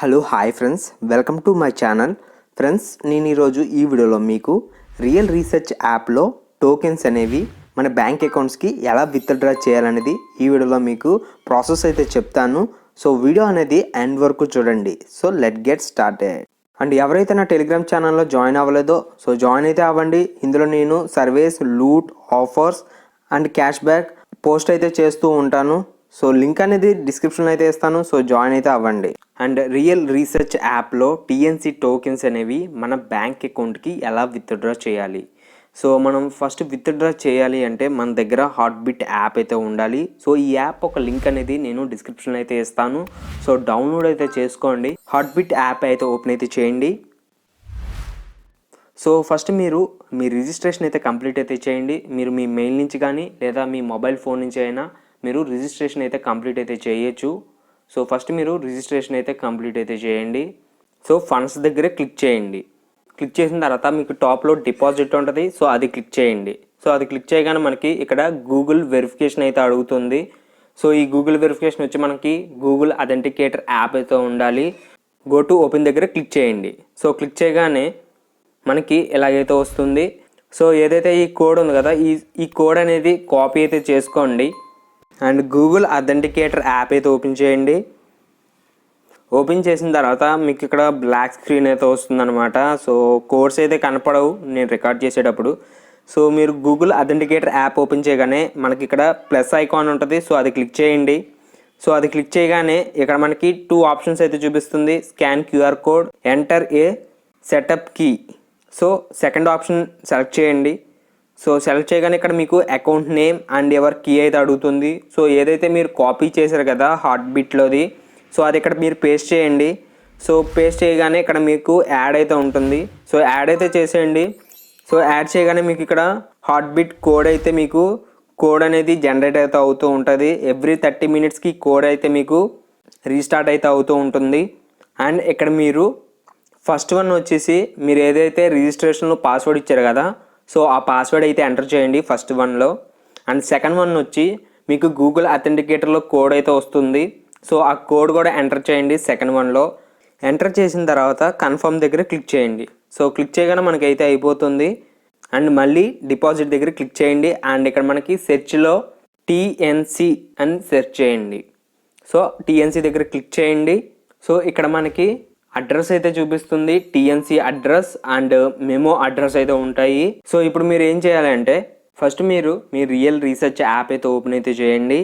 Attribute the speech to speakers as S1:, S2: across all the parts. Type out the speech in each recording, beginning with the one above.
S1: Hello hi friends, welcome to my channel. Friends, నేను ఈరోజు ఈ వీడియోలో మీకు రియల్ రీసెర్చ్ యాప్లో టోకెన్స్ అనేవి మన బ్యాంక్ అకౌంట్స్కి ఎలా విత్డ్రా చేయాలనేది ఈ వీడియోలో మీకు ప్రాసెస్ అయితే చెప్తాను. సో వీడియో అనేది ఎండ్ వరకు చూడండి. So let get started. And ఎవరైతే నా టెలిగ్రామ్ ఛానల్లో జాయిన్ అవ్వలేదో సో జాయిన్ అయితే అవ్వండి. ఇందులో నేను surveys, loot, offers and cash back post అయితే చేస్తూ ఉంటాను. సో లింక్ అనేది డిస్క్రిప్షన్లో అయితే ఇస్తాను. సో జాయిన్ అయితే అవ్వండి. అండ్ రియల్ రీసెర్చ్ యాప్లో టీఎన్సీ టోకెన్స్ అనేవి మన బ్యాంక్ అకౌంట్కి ఎలా విత్డ్రా చేయాలి. సో మనం ఫస్ట్ విత్డ్రా చేయాలి అంటే మన దగ్గర హార్ట్బీట్ యాప్ అయితే ఉండాలి. సో ఈ యాప్ ఒక లింక్ అనేది నేను డిస్క్రిప్షన్లో అయితే ఇస్తాను. సో డౌన్లోడ్ అయితే చేసుకోండి. హార్ట్బీట్ యాప్ అయితే ఓపెన్ అయితే చేయండి. సో ఫస్ట్ మీరు మీ రిజిస్ట్రేషన్ అయితే కంప్లీట్ అయితే చేయండి. మీరు మీ మెయిల్ నుంచి కానీ లేదా మీ మొబైల్ ఫోన్ నుంచి అయినా మీరు రిజిస్ట్రేషన్ అయితే కంప్లీట్ అయితే చేయొచ్చు. సో ఫస్ట్ మీరు రిజిస్ట్రేషన్ అయితే కంప్లీట్ అయితే చేయండి. సో ఫండ్స్ దగ్గర క్లిక్ చేయండి. క్లిక్ చేసిన తర్వాత మీకు టాప్లో డిపాజిట్ ఉంటుంది. సో అది క్లిక్ చేయండి. సో అది క్లిక్ చేయగానే మనకి ఇక్కడ గూగుల్ వెరిఫికేషన్ అయితే అడుగుతుంది. సో ఈ గూగుల్ వెరిఫికేషన్ వచ్చి మనకి గూగుల్ అథెంటికేటర్ యాప్ అయితే ఉండాలి. గో టు ఓపెన్ దగ్గర క్లిక్ చేయండి. సో క్లిక్ చేయగానే మనకి ఎలాగైతే వస్తుంది. సో ఏదైతే ఈ కోడ్ ఉంది కదా, ఈ కోడ్ అనేది కాపీ అయితే చేసుకోండి. అండ్ గూగుల్ అథెంటికేటర్ యాప్ అయితే ఓపెన్ చేయండి. ఓపెన్ చేసిన తర్వాత మీకు ఇక్కడ బ్లాక్ స్క్రీన్ అయితే వస్తుందన్నమాట. సో కోడ్స్ అయితే కనపడవు నేను రికార్డ్ చేసేటప్పుడు. సో మీరు గూగుల్ అథెంటికేటర్ యాప్ ఓపెన్ చేయగానే మనకి ఇక్కడ ప్లస్ ఐకాన్ ఉంటుంది. సో అది క్లిక్ చేయండి. సో అది క్లిక్ చేయగానే ఇక్కడ మనకి 2 ఆప్షన్స్ అయితే చూపిస్తుంది. Scan QR code, enter a setup key. So second option select చేయండి. సో సెలెక్ట్ చేయగానే ఇక్కడ మీకు account name and your key అయితే అడుగుతుంది. సో ఏదైతే మీరు కాపీ చేశారు కదా హార్ట్బీట్లోది, సో అది ఇక్కడ మీరు పేస్ట్ చేయండి. సో పేస్ట్ చేయగానే ఇక్కడ మీకు యాడ్ అయితే ఉంటుంది. సో యాడ్ అయితే చేసేయండి. సో యాడ్ చేయగానే మీకు ఇక్కడ హార్ట్బీట్ కోడ్ అయితే మీకు కోడ్ అనేది జనరేట్ అయితే అవుతూ ఉంటుంది. ఎవ్రీ 30 మినిట్స్కి కోడ్ అయితే మీకు రీస్టార్ట్ అయితే అవుతూ ఉంటుంది. అండ్ ఇక్కడ మీరు ఫస్ట్ వన్ వచ్చేసి మీరు ఏదైతే రిజిస్ట్రేషన్లో పాస్వర్డ్ ఇచ్చారు కదా, సో ఆ పాస్వర్డ్ అయితే ఎంటర్ చేయండి ఫస్ట్ వన్లో. అండ్ సెకండ్ వన్ వచ్చి మీకు గూగుల్ అథెంటికేటర్లో కోడ్ అయితే వస్తుంది. సో ఆ కోడ్ కూడా ఎంటర్ చేయండి సెకండ్ వన్లో. ఎంటర్ చేసిన తర్వాత కన్ఫర్మ్ దగ్గర క్లిక్ చేయండి. సో క్లిక్ చేయగానే మనకైతే అయిపోతుంది. అండ్ మళ్ళీ డిపాజిట్ దగ్గర క్లిక్ చేయండి. అండ్ ఇక్కడ మనకి సెర్చ్లో టీఎన్సీ అని సెర్చ్ చేయండి. సో టీఎన్సీ దగ్గర క్లిక్ చేయండి. సో ఇక్కడ మనకి అడ్రస్ అయితే చూపిస్తుంది. TNC address and memo address అయితే ఉంటాయి. సో ఇప్పుడు మీరు ఏం చేయాలంటే ఫస్ట్ మీరు మీ రియల్ రీసెర్చ్ యాప్ అయితే ఓపెన్ అయితే చేయండి.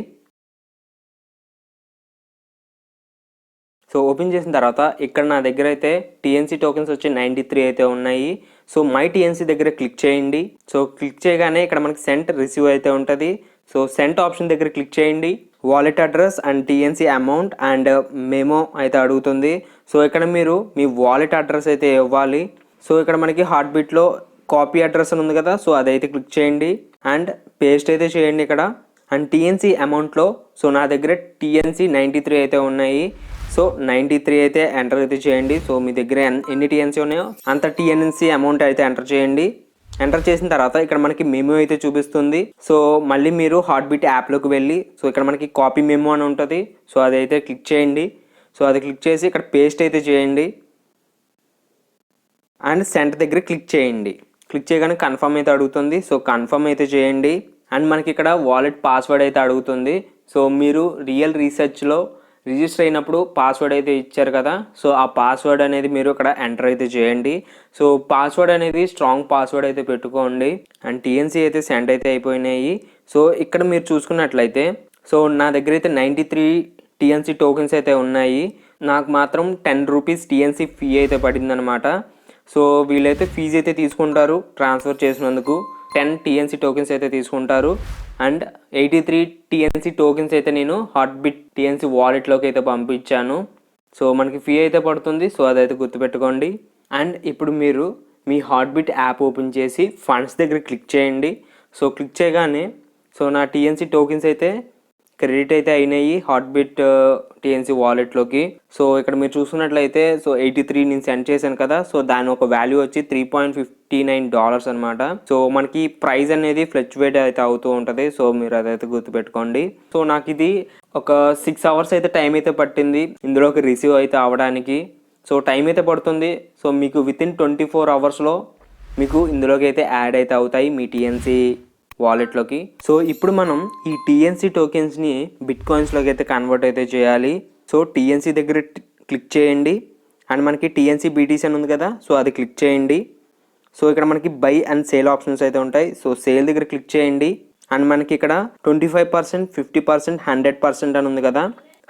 S1: సో ఓపెన్ చేసిన తర్వాత ఇక్కడ నా దగ్గర అయితే టీఎన్సీ టోకెన్స్ వచ్చి 93 అయితే ఉన్నాయి. సో మై టీఎన్సీ దగ్గర క్లిక్ చేయండి. సో క్లిక్ చేయగానే ఇక్కడ మనకి సెంట్ రిసీవ్ అయితే ఉంటుంది. సో సెంట్ ఆప్షన్ దగ్గర క్లిక్ చేయండి. Wallet address and TNC amount and memo అయితే అడుగుతుంది. సో ఇక్కడ మీరు మీ వాలెట్ అడ్రస్ అయితే ఇవ్వాలి. సో ఇక్కడ మనకి హార్ట్బీట్లో కాపీ అడ్రస్ అని ఉంది కదా, సో అదైతే క్లిక్ చేయండి అండ్ పేస్ట్ అయితే చేయండి ఇక్కడ. అండ్ టీఎన్సీ అమౌంట్లో సో నా దగ్గర టీఎన్సీ 93 అయితే ఉన్నాయి. సో 93 అయితే ఎంటర్ అయితే చేయండి. సో మీ దగ్గర ఎన్ని టీఎన్సీ ఉన్నాయో అంత టీఎన్సీ అమౌంట్ అయితే ఎంటర్ చేయండి. ఎంటర్ చేసిన తర్వాత ఇక్కడ మనకి మెమో అయితే చూపిస్తుంది. సో మళ్ళీ మీరు హార్ట్బీట్ యాప్లోకి వెళ్ళి సో ఇక్కడ మనకి కాపీ మెమో అని ఉంటుంది. సో అదైతే క్లిక్ చేయండి. సో అది క్లిక్ చేసి ఇక్కడ పేస్ట్ అయితే చేయండి అండ్ సెంట్ దగ్గర క్లిక్ చేయండి. క్లిక్ చేయగానే కన్ఫర్మ్ అయితే అడుగుతుంది. సో కన్ఫర్మ్ అయితే చేయండి. అండ్ మనకి ఇక్కడ వాలెట్ పాస్వర్డ్ అయితే అడుగుతుంది. సో మీరు రియల్ రీసెర్చ్లో రిజిస్టర్ అయినప్పుడు పాస్వర్డ్ అయితే ఇచ్చారు కదా, సో ఆ పాస్వర్డ్ అనేది మీరు ఇక్కడ ఎంటర్ అయితే చేయండి. సో పాస్వర్డ్ అనేది స్ట్రాంగ్ పాస్వర్డ్ అయితే పెట్టుకోండి. అండ్ టీఎన్సీ అయితే సెండ్ అయితే అయిపోయినాయి. సో ఇక్కడ మీరు చూసుకున్నట్లయితే సో నా దగ్గర అయితే 93 టీఎన్సీ టోకెన్స్ అయితే ఉన్నాయి. నాకు మాత్రం 10 రూపీస్ టీఎన్సీ ఫీ అయితే పడిందనమాట. సో వీళ్ళైతే ఫీజు అయితే తీసుకుంటారు ట్రాన్స్ఫర్ చేసినందుకు. 10 టీఎన్సీ టోకెన్స్ అయితే తీసుకుంటారు. అండ్ 83 టీఎన్సీ టోకెన్స్ అయితే నేను హార్ట్బీట్ టీఎన్సీ వాలెట్లోకి అయితే పంపించాను. సో మనకి ఫీ అయితే పడుతుంది. సో అదైతే గుర్తుపెట్టుకోండి. అండ్ ఇప్పుడు మీరు మీ హార్ట్బీట్ యాప్ ఓపెన్ చేసి ఫండ్స్ దగ్గర క్లిక్ చేయండి. సో క్లిక్ చేయగానే సో నా టీఎన్సీ టోకెన్స్ అయితే క్రెడిట్ అయితే అయినాయి హార్ట్బీట్ టీఎన్సీ వాలెట్లోకి. సో ఇక్కడ మీరు చూసుకున్నట్లయితే సో 83 నేను సెండ్ చేశాను కదా, సో దాని ఒక వాల్యూ వచ్చి $3.59 అనమాట. సో మనకి ప్రైస్ అనేది ఫ్లక్చువేట్ అయితే అవుతూ ఉంటుంది. సో మీరు అదైతే గుర్తుపెట్టుకోండి. సో నాకు ఇది ఒక 6 అవర్స్ అయితే టైం అయితే పట్టింది ఇందులోకి రిసీవ్ అయితే అవ్వడానికి. సో టైం అయితే పడుతుంది. సో మీకు వితిన్ 24 అవర్స్లో మీకు ఇందులోకి అయితే యాడ్ అయితే అవుతాయి మీ టీఎన్సీ వాలెట్లోకి. సో ఇప్పుడు మనం ఈ టీఎన్సీ టోకెన్స్ని బిట్ కాయిన్స్లోకి అయితే కన్వర్ట్ అయితే చేయాలి. సో టీఎన్సీ దగ్గర క్లిక్ చేయండి అండ్ మనకి టీఎన్సీ బీటీసీ అని ఉంది కదా, సో అది క్లిక్ చేయండి. సో ఇక్కడ మనకి బై అండ్ సేల్ ఆప్షన్స్ అయితే ఉంటాయి. సో సేల్ దగ్గర క్లిక్ చేయండి అండ్ మనకి ఇక్కడ 25%, 50%, 100% అని ఉంది కదా,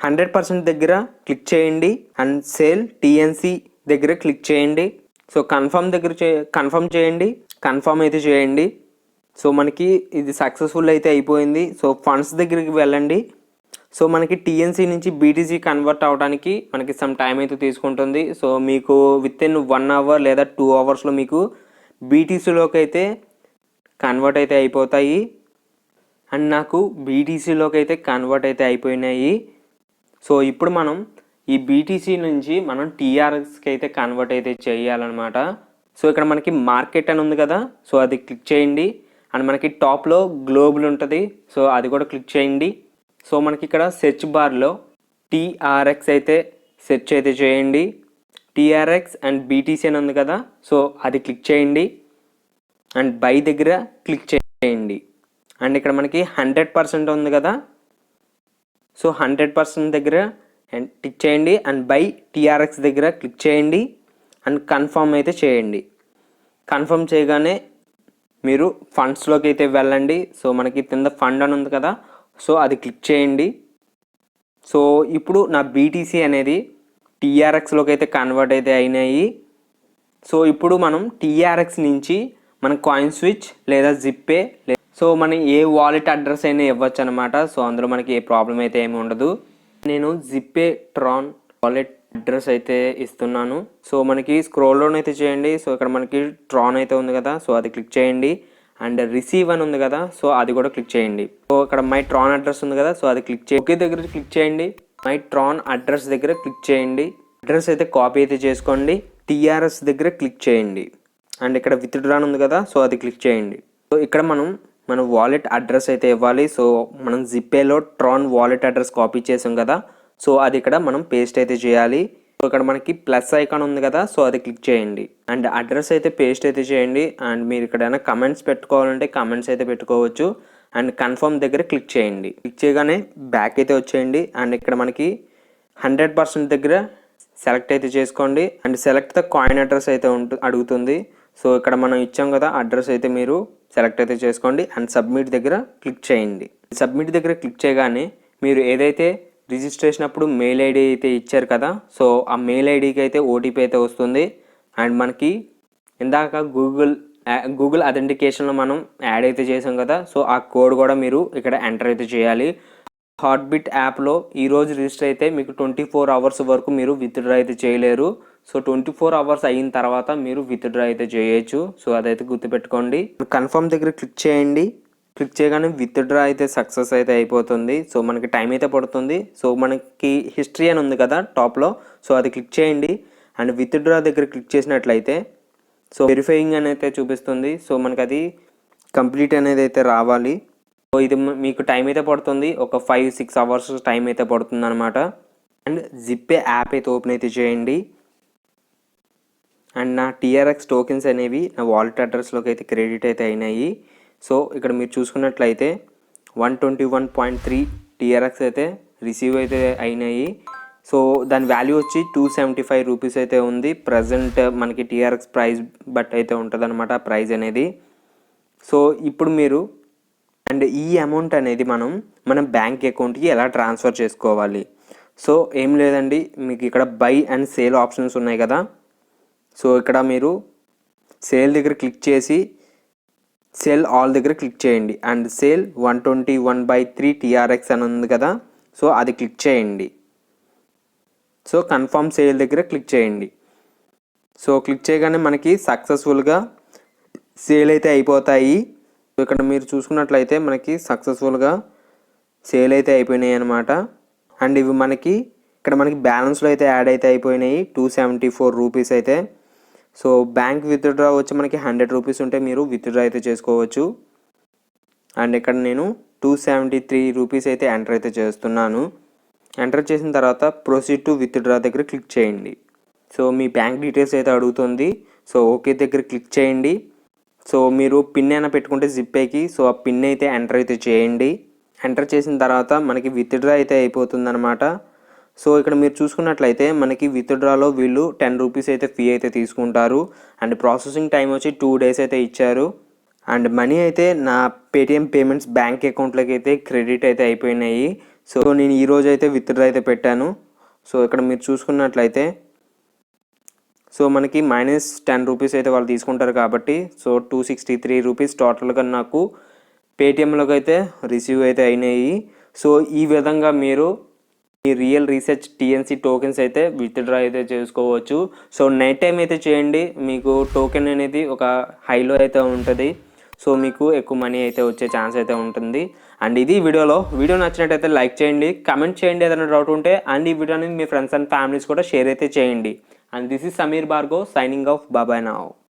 S1: 100% దగ్గర క్లిక్ చేయండి అండ్ సేల్ టీఎన్సీ దగ్గర క్లిక్ చేయండి. సో కన్ఫర్మ్ దగ్గర కన్ఫర్మ్ చేయండి, కన్ఫర్మ్ అయితే చేయండి. సో మనకి ఇది సక్సెస్ఫుల్ అయితే అయిపోయింది. సో ఫండ్స్ దగ్గరికి వెళ్ళండి. సో మనకి టీఎన్సీ నుంచి బీటీసీ కన్వర్ట్ అవ్వడానికి మనకి సమ్ టైం అయితే తీసుకుంటుంది. సో మీకు వితిన్ 1 అవర్ లేదా 2 అవర్స్లో మీకు బీటీసీలోకి అయితే కన్వర్ట్ అయితే అయిపోతాయి. అండ్ నాకు బీటీసీలోకి అయితే కన్వర్ట్ అయితే అయిపోయినాయి. సో ఇప్పుడు మనం ఈ బీటీసీ నుంచి మనం టీఆర్ఎక్స్కి అయితే కన్వర్ట్ అయితే చేయాలన్నమాట. సో ఇక్కడ మనకి మార్కెట్ అని ఉంది కదా, సో అది క్లిక్ చేయండి అండ్ మనకి టాప్లో గ్లోబల్ ఉంటుంది, సో అది కూడా క్లిక్ చేయండి. సో మనకి ఇక్కడ సెర్చ్ బార్లో టీఆర్ఎక్స్ అయితే సెర్చ్ అయితే చేయండి. టీఆర్ఎక్స్ అండ్ బీటీసీ అని ఉంది కదా, సో అది క్లిక్ చేయండి అండ్ బై దగ్గర క్లిక్ చేయండి. అండ్ ఇక్కడ మనకి 100% ఉంది కదా, సో 100% దగ్గర క్లిక్ చేయండి అండ్ బై టీఆర్ఎక్స్ దగ్గర క్లిక్ చేయండి అండ్ కన్ఫర్మ్ అయితే చేయండి. కన్ఫర్మ్ చేయగానే మీరు ఫండ్స్లోకి అయితే వెళ్ళండి. సో మనకి కింద ఫండ్ అని ఉంది కదా, సో అది క్లిక్ చేయండి. సో ఇప్పుడు నా బీటీసీ అనేది టీఆర్ఎక్స్లోకి అయితే కన్వర్ట్ అయితే అయినాయి. సో ఇప్పుడు మనం టీఆర్ఎక్స్ నుంచి మన కాయిన్ స్విచ్ లేదా జిప్పే సో మనం ఏ వాలెట్ అడ్రస్ అయినా ఇవ్వచ్చు అనమాట. సో అందులో మనకి ఏ ప్రాబ్లం అయితే ఏమి ఉండదు. నేను జిప్పే ట్రాన్ వాలెట్ అడ్రస్ అయితే ఇస్తున్నాను. సో మనకి స్క్రోల్ డౌన్ అయితే చేయండి. సో ఇక్కడ మనకి ట్రాన్ అయితే ఉంది కదా, సో అది క్లిక్ చేయండి అండ్ రిసీవ్ అని ఉంది కదా, సో అది కూడా క్లిక్ చేయండి. సో ఇక్కడ మై ట్రాన్ అడ్రస్ ఉంది కదా, సో అది క్లిక్ చేయండి. ఓకే దగ్గర క్లిక్ చేయండి. మై ట్రాన్ అడ్రస్ దగ్గర క్లిక్ చేయండి. అడ్రస్ అయితే కాపీ అయితే చేసుకోండి. టీఆర్ఎస్ దగ్గర క్లిక్ చేయండి అండ్ ఇక్కడ విత్డ్రా ఉంది కదా, సో అది క్లిక్ చేయండి. సో ఇక్కడ మనం మన వాలెట్ అడ్రస్ అయితే ఇవ్వాలి. సో మనం జిప్పేలో ట్రాన్ వాలెట్ అడ్రస్ కాపీ చేసాం కదా, సో అది ఇక్కడ మనం పేస్ట్ అయితే చేయాలి. సో ఇక్కడ మనకి ప్లస్ ఐకాన్ ఉంది కదా, సో అది క్లిక్ చేయండి అండ్ అడ్రస్ అయితే పేస్ట్ అయితే చేయండి. అండ్ మీరు ఇక్కడ కమెంట్స్ పెట్టుకోవాలంటే కమెంట్స్ అయితే పెట్టుకోవచ్చు అండ్ కన్ఫర్మ్ దగ్గర క్లిక్ చేయండి. క్లిక్ చేయగానే బ్యాక్ అయితే వచ్చేయండి అండ్ ఇక్కడ మనకి 100% దగ్గర సెలెక్ట్ అయితే చేసుకోండి and select the coin address అయితే అడుగుతుంది. సో ఇక్కడ మనం ఇచ్చాం కదా అడ్రస్ అయితే మీరు సెలెక్ట్ అయితే చేసుకోండి అండ్ సబ్మిట్ దగ్గర క్లిక్ చేయండి. సబ్మిట్ దగ్గర క్లిక్ చేయగానే మీరు ఏదైతే రిజిస్ట్రేషన్ అప్పుడు మెయిల్ ఐడి అయితే ఇచ్చారు కదా, సో ఆ మెయిల్ ఐడికి అయితే ఓటీపీ అయితే వస్తుంది. అండ్ మనకి ఇందాక గూగుల్ అథెంటికేషన్లో మనం యాడ్ అయితే చేసాం కదా, సో ఆ కోడ్ కూడా మీరు ఇక్కడ ఎంటర్ అయితే చేయాలి. హార్ట్బీట్ యాప్లో ఈరోజు రిజిస్టర్ అయితే మీకు 24 అవర్స్ వరకు మీరు విత్డ్రా అయితే చేయలేరు. సో 24 అవర్స్ అయిన తర్వాత మీరు విత్డ్రా అయితే చేయొచ్చు. సో అదైతే గుర్తుపెట్టుకోండి. కన్ఫర్మ్ దగ్గర క్లిక్ చేయండి. క్లిక్ చేయగానే విత్డ్రా అయితే సక్సెస్ అయితే అయిపోతుంది. సో మనకి టైం అయితే పడుతుంది. సో మనకి హిస్టరీ అని ఉంది కదా టాప్లో, సో అది క్లిక్ చేయండి అండ్ విత్డ్రా దగ్గర క్లిక్ చేసినట్లయితే సో వెరిఫైయింగ్ అని అయితే చూపిస్తుంది. సో మనకి అది కంప్లీట్ అనేది అయితే రావాలి. సో ఇది మీకు టైం అయితే పడుతుంది, ఒక 5-6 అవర్స్ టైం అయితే పడుతుంది అనమాట. అండ్ జిప్పే యాప్ అయితే ఓపెన్ అయితే చేయండి అండ్ నా టీఆర్ఎక్స్ టోకెన్స్ అనేవి నా వాలెట్ అడ్రస్లోకి అయితే క్రెడిట్ అయితే అయినాయి. సో ఇక్కడ మీరు చూసుకున్నట్లయితే 121.3 టీఆర్ఎక్స్ అయితే రిసీవ్ అయితే అయినాయి. సో దాని వాల్యూ వచ్చి 275 రూపీస్ అయితే ఉంది. ప్రజెంట్ మనకి టీఆర్ఎక్స్ ప్రైస్ బట్ అయితే ఉంటుంది అనమాట ప్రైస్ అనేది. సో ఇప్పుడు మీరు అండ్ ఈ అమౌంట్ అనేది మన బ్యాంక్ అకౌంట్కి ఎలా ట్రాన్స్ఫర్ చేసుకోవాలి. సో ఏం లేదండి, మీకు ఇక్కడ బై అండ్ సేల్ ఆప్షన్స్ ఉన్నాయి కదా, సో ఇక్కడ మీరు సేల్ దగ్గర క్లిక్ చేసి సేల్ ఆల్ దగ్గర క్లిక్ చేయండి అండ్ సేల్ 121/3 టీఆర్ఎక్స్ అని ఉంది కదా, సో అది క్లిక్ చేయండి. సో కన్ఫర్మ్ సేల్ దగ్గర క్లిక్ చేయండి. సో క్లిక్ చేయగానే మనకి సక్సెస్ఫుల్గా సేల్ అయితే అయిపోతాయి. ఇక్కడ మీరు చూసుకున్నట్లయితే మనకి సక్సెస్ఫుల్గా సేల్ అయితే అయిపోయినాయి అనమాట. అండ్ ఇవి మనకి ఇక్కడ మనకి బ్యాలెన్స్లో అయితే యాడ్ అయితే అయిపోయినాయి 274 రూపీస్ అయితే. సో బ్యాంక్ విత్డ్రా వచ్చి మనకి 100 రూపీస్ ఉంటే మీరు విత్డ్రా అయితే చేసుకోవచ్చు. అండ్ ఇక్కడ నేను 273 రూపీస్ అయితే ఎంటర్ అయితే చేస్తున్నాను. ఎంటర్ చేసిన తర్వాత ప్రొసీడ్ టు విత్డ్రా దగ్గర క్లిక్ చేయండి. సో మీ బ్యాంక్ డీటెయిల్స్ అయితే అడుగుతుంది. సో ఓకే దగ్గర క్లిక్ చేయండి. సో మీరు పిన్ అయినా పెట్టుకుంటే జిప్పేకి, సో ఆ పిన్ అయితే ఎంటర్ అయితే చేయండి. ఎంటర్ చేసిన తర్వాత మనకి విత్డ్రా అయితే అయిపోతుంది అనమాట. సో ఇక్కడ మీరు చూసుకున్నట్లయితే మనకి విత్డ్రాలో వీళ్ళు 10 రూపీస్ అయితే ఫీ అయితే తీసుకుంటారు. అండ్ ప్రాసెసింగ్ టైం వచ్చి 2 డేస్ అయితే ఇచ్చారు. అండ్ మనీ అయితే నా పేటిఎం పేమెంట్స్ బ్యాంక్ అకౌంట్లోకి అయితే క్రెడిట్ అయితే అయిపోయినాయి. సో నేను ఈరోజు అయితే విత్డ్రా అయితే పెట్టాను. సో ఇక్కడ మీరు చూసుకున్నట్లయితే సో మనకి -10 రూపీస్ అయితే వాళ్ళు తీసుకుంటారు కాబట్టి సో 263 రూపీస్ టోటల్గా నాకు పేటిఎంలోకి అయితే రిసీవ్ అయితే అయినాయి. సో ఈ విధంగా మీరు ఈ రియల్ రీసెర్చ్ టీఎన్సీ టోకెన్స్ అయితే విత్డ్రా అయితే చేసుకోవచ్చు. సో నైట్ టైం అయితే చేయండి, మీకు టోకెన్ అనేది ఒక హైలో అయితే ఉంటుంది. సో మీకు ఎక్కువ మనీ అయితే వచ్చే ఛాన్స్ అయితే ఉంటుంది. అండ్ ఇది వీడియో నచ్చినట్టయితే లైక్ చేయండి, కమెంట్ చేయండి ఏదైనా డౌట్ ఉంటే. అండ్ ఈ వీడియోని మీ ఫ్రెండ్స్ అండ్ ఫ్యామిలీస్ కూడా షేర్ అయితే చేయండి. And this is Sameer Bhargav signing off. బాబాయ్ నౌ.